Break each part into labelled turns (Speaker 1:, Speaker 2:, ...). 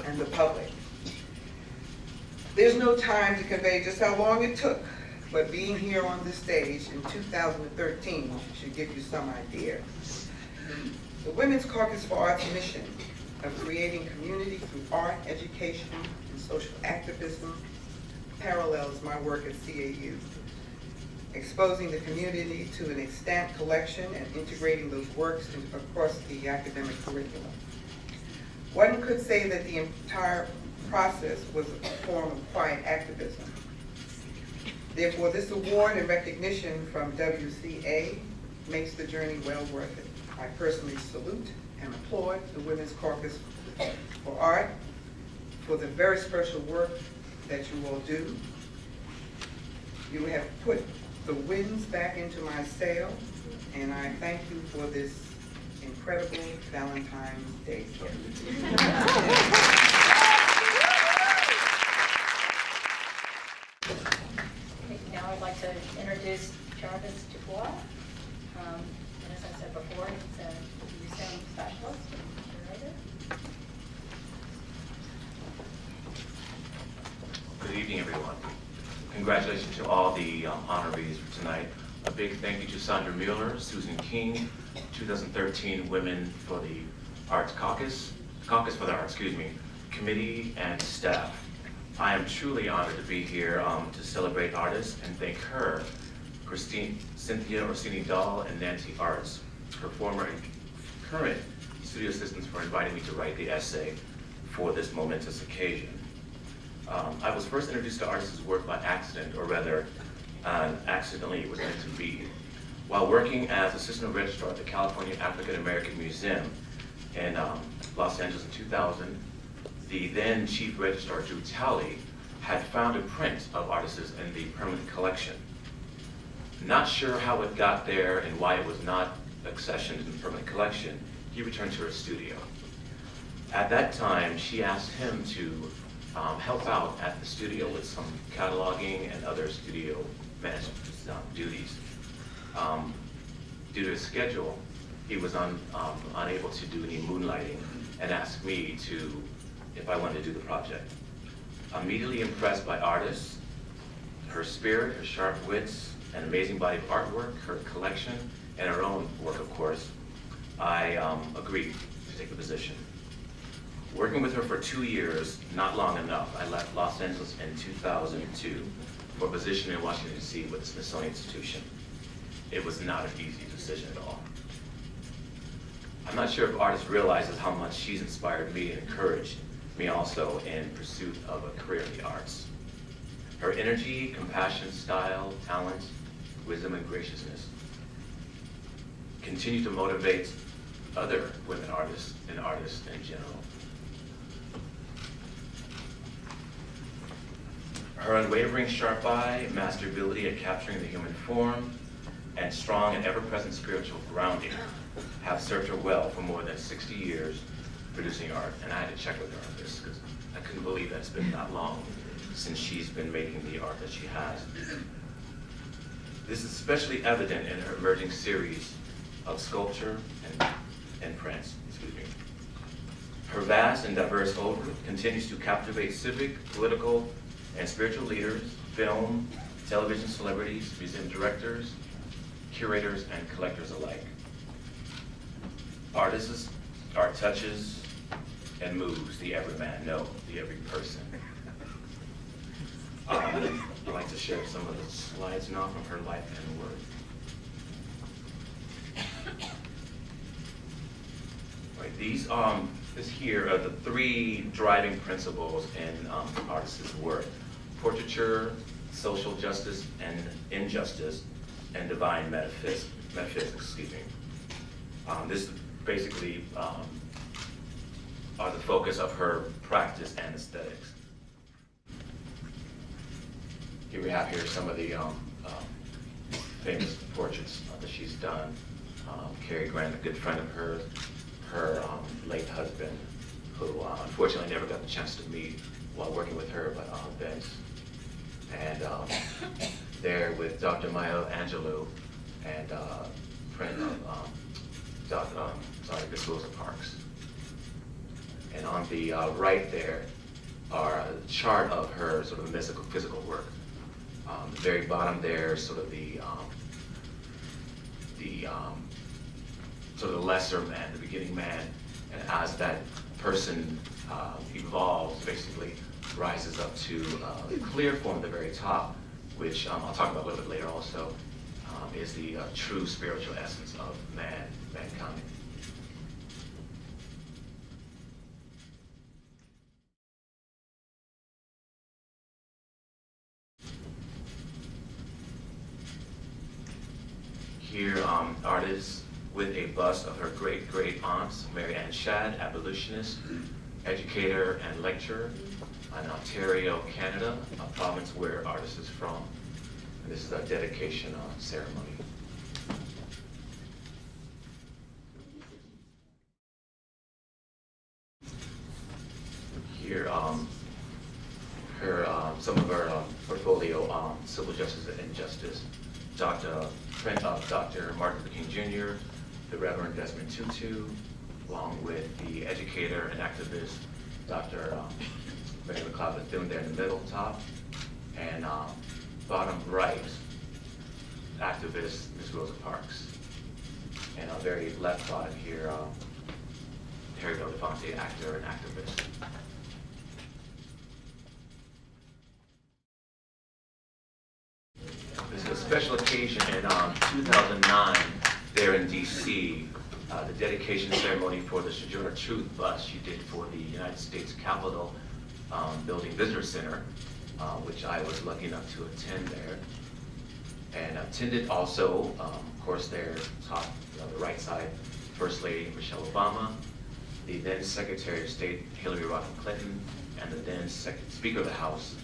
Speaker 1: and the public. There's no time to convey just how long it took, but being here on this stage in 2013 should give you some idea. The Women's Caucus for Arts mission of creating community through art, education, and social activism parallels my work at CAU, exposing the community to an extant collection and integrating those works across the academic curriculum. One could say that the entire process was a form of quiet activism. Therefore, this award and recognition from WCA makes the journey well worth it. I personally salute and applaud the Women's Caucus for Art for the very special work that you all do. You have put the winds back into my sail, and I thank you for this incredible Valentine's Day gift.
Speaker 2: Now I'd like to introduce Jarvis Dubois. And as I said before, he's a museum specialist and curator.
Speaker 3: Good evening, everyone. Congratulations to all the honorees for tonight. A big thank you to Sandra Mueller, Susan King, 2013 Women for the Arts Caucus for the Arts, committee and staff. I am truly honored to be here to celebrate Artis and thank her, Cynthia Orsini Dahl, and Nancy Arts, her former and current studio assistants, for inviting me to write the essay for this momentous occasion. I was first introduced to Artis' work by accident, or rather, accidentally it was meant to be. While working as assistant registrar at the California African American Museum in Los Angeles in 2000, the then chief registrar, Drew Talley, had found a print of Artis' in the permanent collection. Not sure how it got there and why it was not accessioned in the permanent collection, he returned to her studio. At that time, she asked him to help out at the studio with some cataloging and other studio management duties. Due to his schedule, he was unable to do any moonlighting and asked me if I wanted to do the project. Immediately impressed by Artis, her spirit, her sharp wits, an amazing body of artwork, her collection, and her own work, of course, I agreed to take the position. Working with her for 2 years, not long enough, I left Los Angeles in 2002 for a position in Washington, D.C. with the Smithsonian Institution. It was not an easy decision at all. I'm not sure if Artis realizes how much she's inspired me and encouraged me also in pursuit of a career in the arts. Her energy, compassion, style, talent, wisdom, and graciousness continue to motivate other women artists and artists in general. Her unwavering sharp eye, master ability at capturing the human form, and strong and ever-present spiritual grounding have served her well for more than 60 years producing art. And I had to check with her on this because I couldn't believe that it's been that long since she's been making the art that she has. This is especially evident in her emerging series of sculpture and prints. Her vast and diverse oeuvre continues to captivate civic, political, and spiritual leaders, film, television celebrities, museum directors, curators, and collectors alike. Artists, art touches and moves the every man, no, the every person. I'd like to share some of the slides now from her life and work. Right, this here are the 3 driving principles in Artis' work: portraiture, social justice and injustice, and divine metaphysics. This basically are the focus of her practice and aesthetics. Here we have some of the famous portraits that she's done. Cary Grant, a good friend of hers, her late husband, who unfortunately never got the chance to meet while working with her, but Vince. And there with Dr. Maya Angelou and friend of Miss Rosa Parks. And on the right there are a chart of her sort of physical work. The very bottom there, sort of the sort of the lesser man, the beginning man, and as that person evolves, basically rises up to the clear form at the very top, which I'll talk about a little bit later also, is the true spiritual essence of mankind. Here, Artis with a bust of her great-great-aunt, Mary Ann Shadd, abolitionist, educator, and lecturer in Ontario, Canada, a province where Artis is from. And this is a dedication ceremony. Here, some of her portfolio, Civil Justice and Justice, print of Dr. Martin Luther King Jr., the Reverend Desmond Tutu, along with the educator and activist, Dr. Mary McLeod Bethune there in the middle top, and bottom right, activist Ms. Rosa Parks. And very left bottom here, Harry Belafonte, actor and activist. This is a special occasion in 2009 there in DC, the dedication ceremony for the Sojourner Truth bus she did for the United States Capitol Building Visitor Center, which I was lucky enough to attend there. And attended also, of course, there, top, on the right side, First Lady Michelle Obama, the then Secretary of State Hillary Rodham Clinton, and the then Speaker of the House,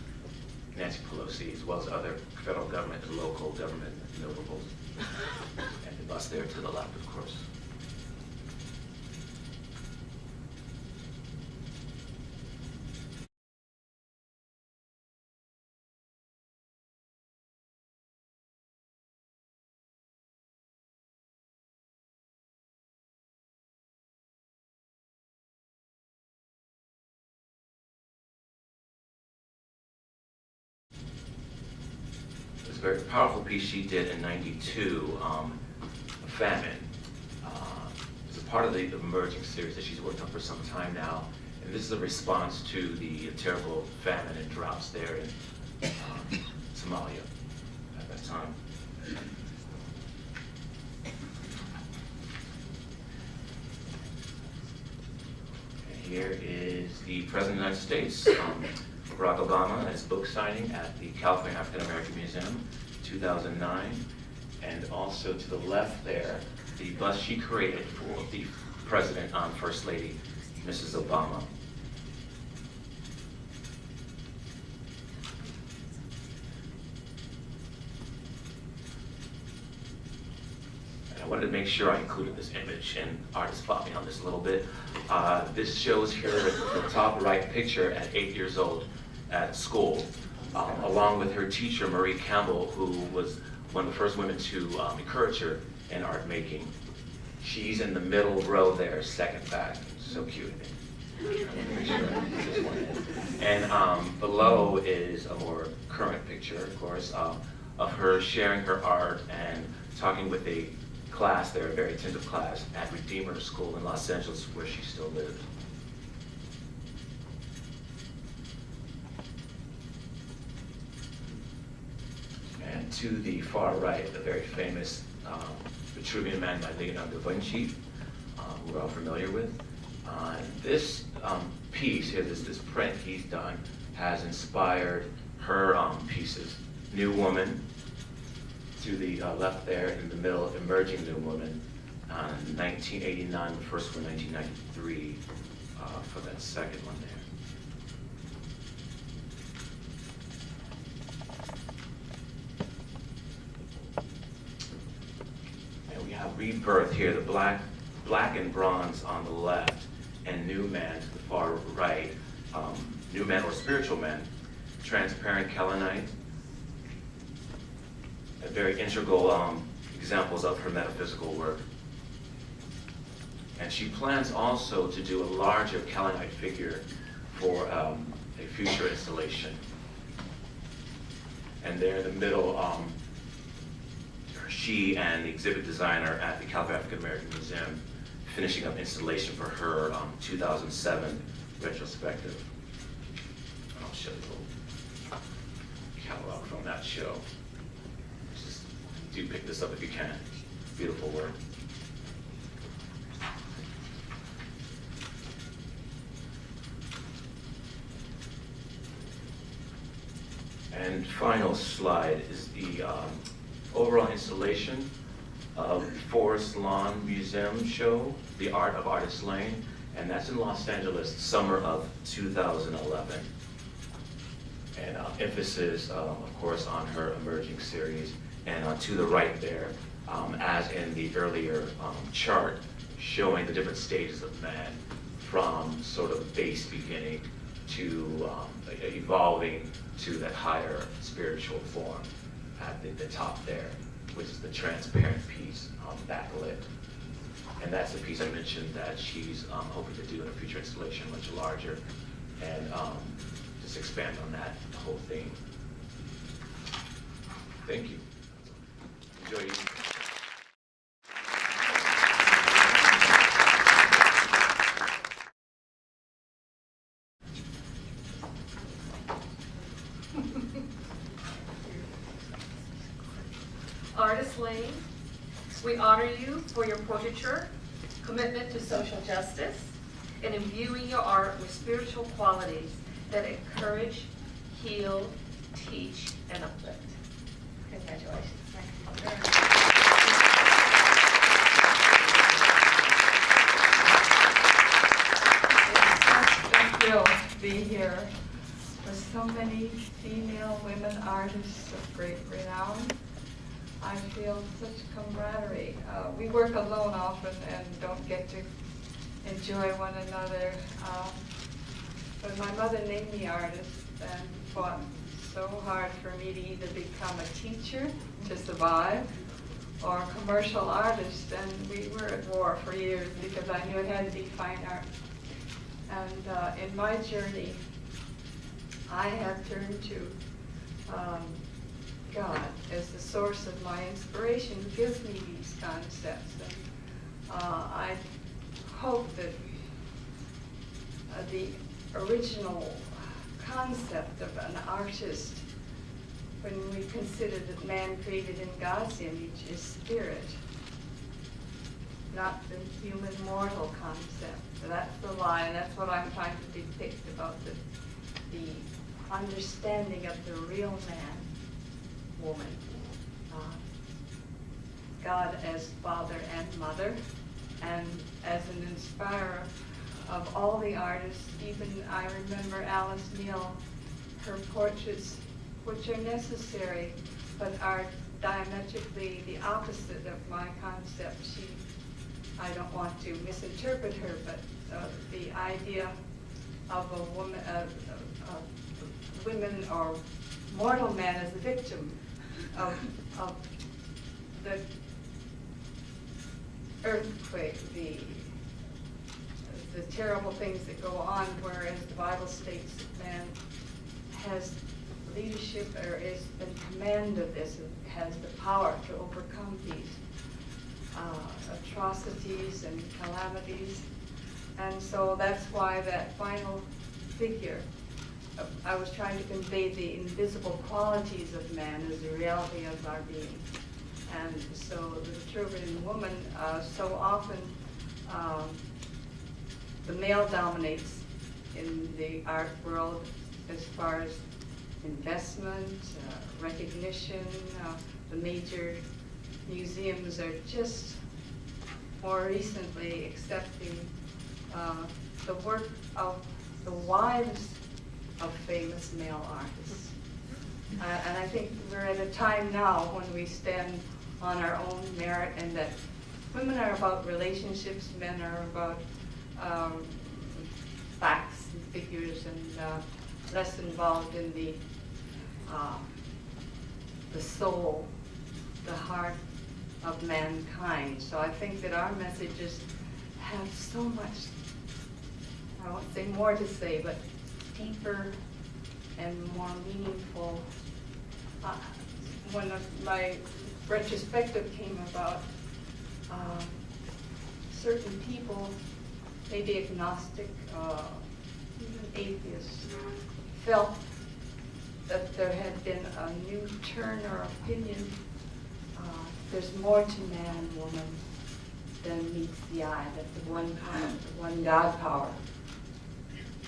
Speaker 3: Nancy Pelosi, as well as other federal government and local government notables. And the bus there to the left, of course. A very powerful piece she did in '92, Famine. It's a part of the emerging series that she's worked on for some time now, and this is a response to the terrible famine and droughts there in Somalia at that time. And here is the President of the United States, Barack Obama, at his book signing at the California African American Museum, 2009. And also to the left there, the bust she created for the President and First Lady, Mrs. Obama. And I wanted to make sure I included this image, and Artis fought me on this a little bit. This shows her the top right picture at 8 years old at school, along with her teacher, Marie Campbell, who was one of the first women to encourage her in art making. She's in the middle row there, second back. So cute. And below is a more current picture, of course, of her sharing her art and talking with a class there, a very attentive class, at Redeemer School in Los Angeles, where she still lives. And to the far right, the very famous Vitruvian Man by Leonardo da Vinci, who we're all familiar with. This piece here, this print he's done, has inspired her pieces. New Woman, to the left there, in the middle, Emerging New Woman, 1989, the first one, 1993, for that second one there. Rebirth here, the black and bronze on the left, and New Man to the far right. New Man or Spiritual Man, transparent kaolinite, very integral examples of her metaphysical work. And she plans also to do a larger kaolinite figure for a future installation. And there in the middle, she and the exhibit designer at the California African American Museum finishing up installation for her 2007 retrospective. And I'll show you a little catalog from that show. Just do pick this up if you can. Beautiful work. And final slide is the overall installation of Forest Lawn Museum show, The Art of Artis Lane, and that's in Los Angeles, summer of 2011. And emphasis, of course, on her emerging series. And to the right there, as in the earlier chart, showing the different stages of man from sort of base beginning to evolving to that higher spiritual form at the top there, which is the transparent piece, backlit. And that's the piece I mentioned that she's hoping to do in a future installation, much larger, and just expand on that whole theme. Thank you. Enjoy your evening.
Speaker 4: Artis Lane, we honor you for your portraiture, commitment to social justice, and imbuing your art with spiritual qualities that encourage, heal, teach, and uplift. Congratulations.
Speaker 5: It's such a thrill to be here with so many female women artists of great renown. I feel such camaraderie. We work alone often and don't get to enjoy one another. But my mother named me artist and fought so hard for me to either become a teacher to survive or a commercial artist. And we were at war for years because I knew it had to be fine art. And in my journey, I have turned to God as the source of my inspiration, who gives me these concepts. And I hope that the original concept of an artist, when we consider that man created in God's image, is spirit, not the human mortal concept. So that's the lie, and that's what I'm trying to depict about the understanding of the real man, woman. God as father and mother, and as an inspirer of all the artists. Even I remember Alice Neal, her portraits, which are necessary, but are diametrically the opposite of my concept. I don't want to misinterpret her, but the idea of a woman, women or mortal man as a victim of the earthquake, the terrible things that go on, whereas the Bible states that man has leadership or is in command of this, and has the power to overcome these atrocities and calamities. And so that's why that final figure, I was trying to convey the invisible qualities of man as the reality of our being. And so the turban woman, so often the male dominates in the art world as far as investment, recognition. The major museums are just more recently accepting the work of the wives of famous male artists. And I think we're at a time now when we stand on our own merit, and that women are about relationships, men are about facts and figures, and less involved in the soul, the heart of mankind. So I think that our messages have so much, I won't say more to say, but deeper and more meaningful. When my retrospective came about, certain people, maybe agnostic, even atheists, felt that there had been a new turn or opinion. There's more to man and woman than meets the eye, that the one power, the one God power,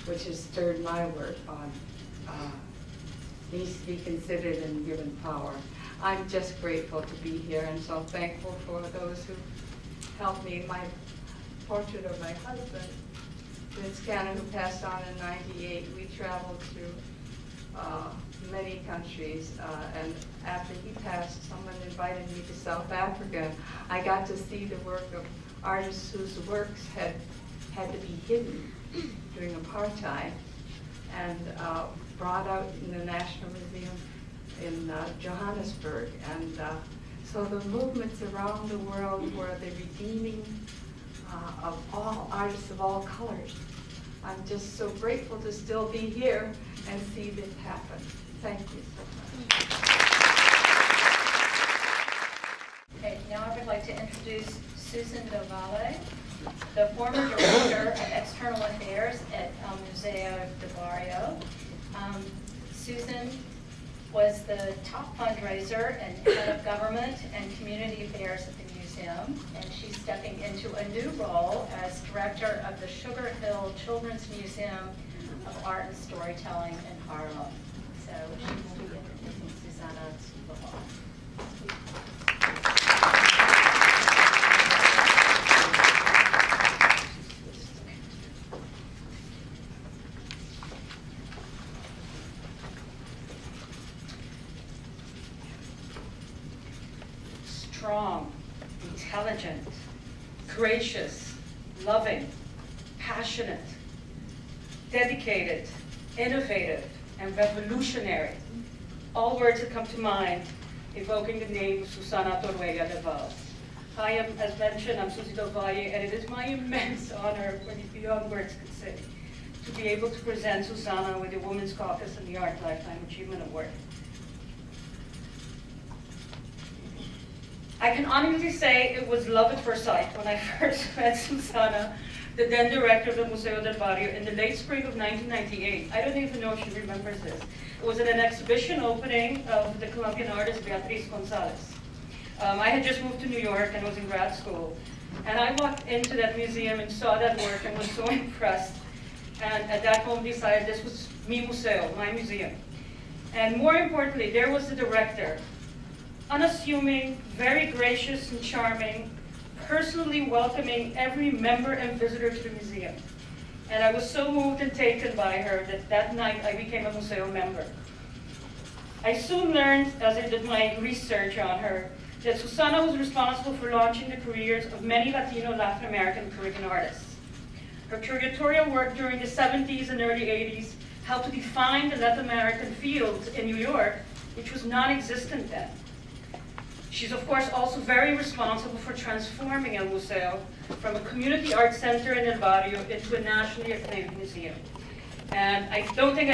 Speaker 5: which has stirred my work on, needs to be considered and given power. I'm just grateful to be here and so thankful for those who helped me. My portrait of my husband, Vince Cannon, who passed on in '98, we traveled to many countries, and after he passed, someone invited me to South Africa. I got to see the work of artists whose works had to be hidden during apartheid, and brought out in the National Museum in Johannesburg. And so the movements around the world were the redeeming of all artists of all colors. I'm just so grateful to still be here and see this happen. Thank you so much.
Speaker 2: Okay, now I would like to introduce Susan Leval, the former Director of External Affairs at Museo de Barrio. Susan was the top fundraiser and head of government and community affairs at the museum, and she's stepping into a new role as director of the Sugar Hill Children's Museum of Art and Storytelling in Harlem. So she will be introducing Susana Leval.
Speaker 6: Strong, intelligent, gracious, loving, passionate, dedicated, innovative, and revolutionary. All words that come to mind evoking the name Susana Torruella Leval. I am, as mentioned, I'm Susie Del Valle, and it is my immense honor, beyond words can say, to be able to present Susana with the Women's Caucus and the Art Lifetime Achievement Award. I can honestly say it was love at first sight when I first met Susana, the then director of the Museo del Barrio, in the late spring of 1998. I don't even know if she remembers this. It was at an exhibition opening of the Colombian artist Beatriz Gonzalez. I had just moved to New York and was in grad school. And I walked into that museum and saw that work and was so impressed. And at that moment decided this was mi museo, my museum. And more importantly, there was the director, unassuming, very gracious and charming, personally welcoming every member and visitor to the museum. And I was so moved and taken by her that night I became a museo member. I soon learned, as I did my research on her, that Susana was responsible for launching the careers of many Latino, Latin American, Caribbean artists. Her curatorial work during the 70s and early 80s helped to define the Latin American field in New York, which was non-existent then. She's of course also very responsible for transforming El Museo from a community art center in El Barrio into a nationally acclaimed museum. And I don't think